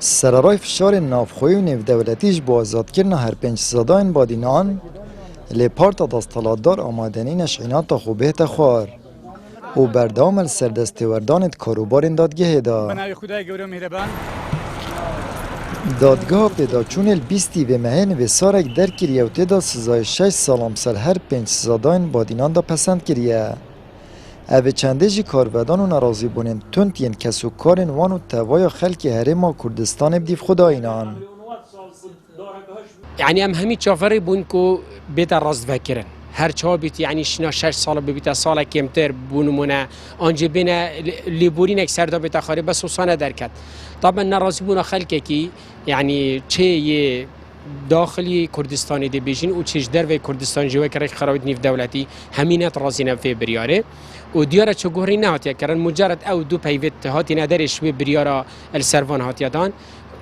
سرارای فشار نافخوی و نفدولتیش با آزادکردن هر 5 سزادان بادینان لی پارتا دستالاتدار آمادنی نشعینات خوبه تخوار و بردام سردستوردانت کاروبار دادگه دا دادگاه پیداچون البیستی و مهن و سارک در کریه و تیدا سزای 6 سالم سر هر 5 سزادان بادینان دا پسند کریه اوه چنده جی کارودان و نرازی بونین تونتین کسو کارن وان و توای خلک هرما کردستان بدیف خداینان يعني ام همي تشافري بونكو بيتا راست فكرن هر چا بیت یعنی شنا 6 سال ببیت سال کمتر بونمونه آنجا بین لیبورین اکثر دا بیت خاری بس وصانه درکت طبعا نرازی بونا خلقه کی یعنی چه یه داخلی کردستانی دی بیجین و چش در و کردستان جوه کرک خرابت نیف دولتی همینت رازی نفی بریاره و دیاره چه گوهری نهاتیه کرن مجرد او دو پیوت هاتی ندارش و بریاره السروان هاتیه دان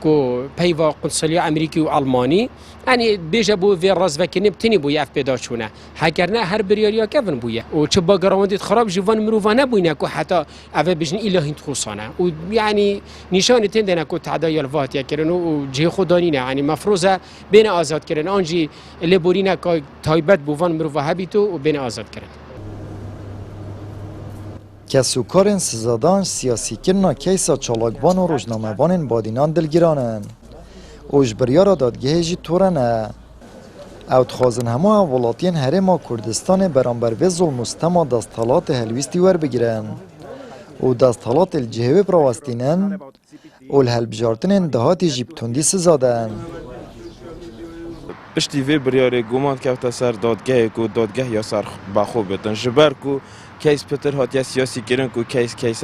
کو پیوا قنصلیا امریکی و آلمانی یعنی بیجا بو وی راز وکنی بتنی بو یف پیدا چونه هکرنه هر بریاریا کفن بویه و چه با گراوندیت خراب جوان مروانه بوینه کو حتی اوه بجن الهین تخوصانه و یعنی نشان تندنه کو تعدای الواتیا کرن و جه خدانینه یعنی مفروضه بین آزاد کرن آنجی لبورینه که تایبت بوان مروه بیتو و بین آزاد کرن کسوکارن سزادان سیاسی کرنا کیسا چالاکوان و روزنامه‌وان بادینان دلگیرانن اوش بریارا دادگه جی تورنه اوت خوازن همه ولاتین هرما کردستان برانبر و ظلم مستما دستالات هلویستی ور بگیرن و دستالات الجهوی براوستینن و الهلبجارتنن دهاتی جیبتوندی سزادن پشتی وی بریاره گمان که سر دادگه کو دادگه یا سر بخوب بتن جبر کو کیس پتر هات سیاسی کردن کو کیس که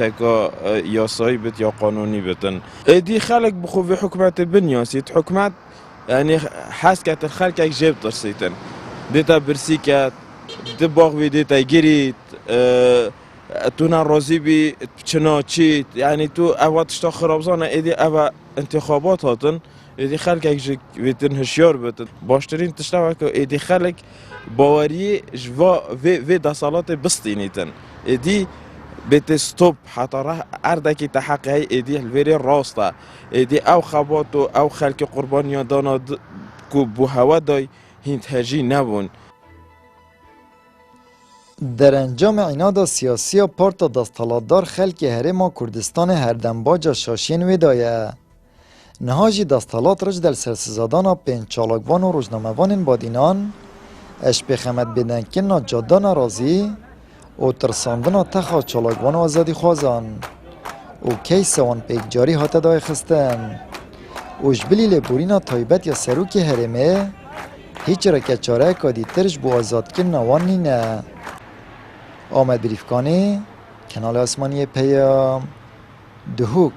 یاسایی بت یا قانونی بتن دی خلق بخو في حکومت بنیاسید حکومت یعنی حس که خلق یک جیب ترسیتن دیتا برسی که دباغ وی دیتا گیرید تو ناراضی بی چنا چی یعنی تو اواتشتا خرابزانه ایدی اوا انتخابات هاتن ایدی خلق یک ویتن هشیار بتن باشترین تشتاوه که ایدی خلق باوری جوا و دستالات بستینیتن ایدی بیت استوب حتی اردکی تحقیقی ایدی الویری راسته ایدی او خبات و او خلق قربانیان دانا که بو هوا دای هند هجی نبون در انجام عناد سیاسی پارتا دستالاتدار خلک هرما کردستان هردنباج شاشین ویدایه نهاجی دستالات رج در سرسزادان پین چالاکوان و روزنامه‌وان بادینان اش بخمت بدن که جادان رازی و ترساندن تخا چالاکوان و آزادی خوازان و کیس وان پیک جاری هات دای خستن اوش بلی لبورینا تایبت یا سروک هرمه هیچ رکت چاره کادی ترش بو آزاد که نوان نینه آمد بریفکانی کانال آسمانی پیام دهوک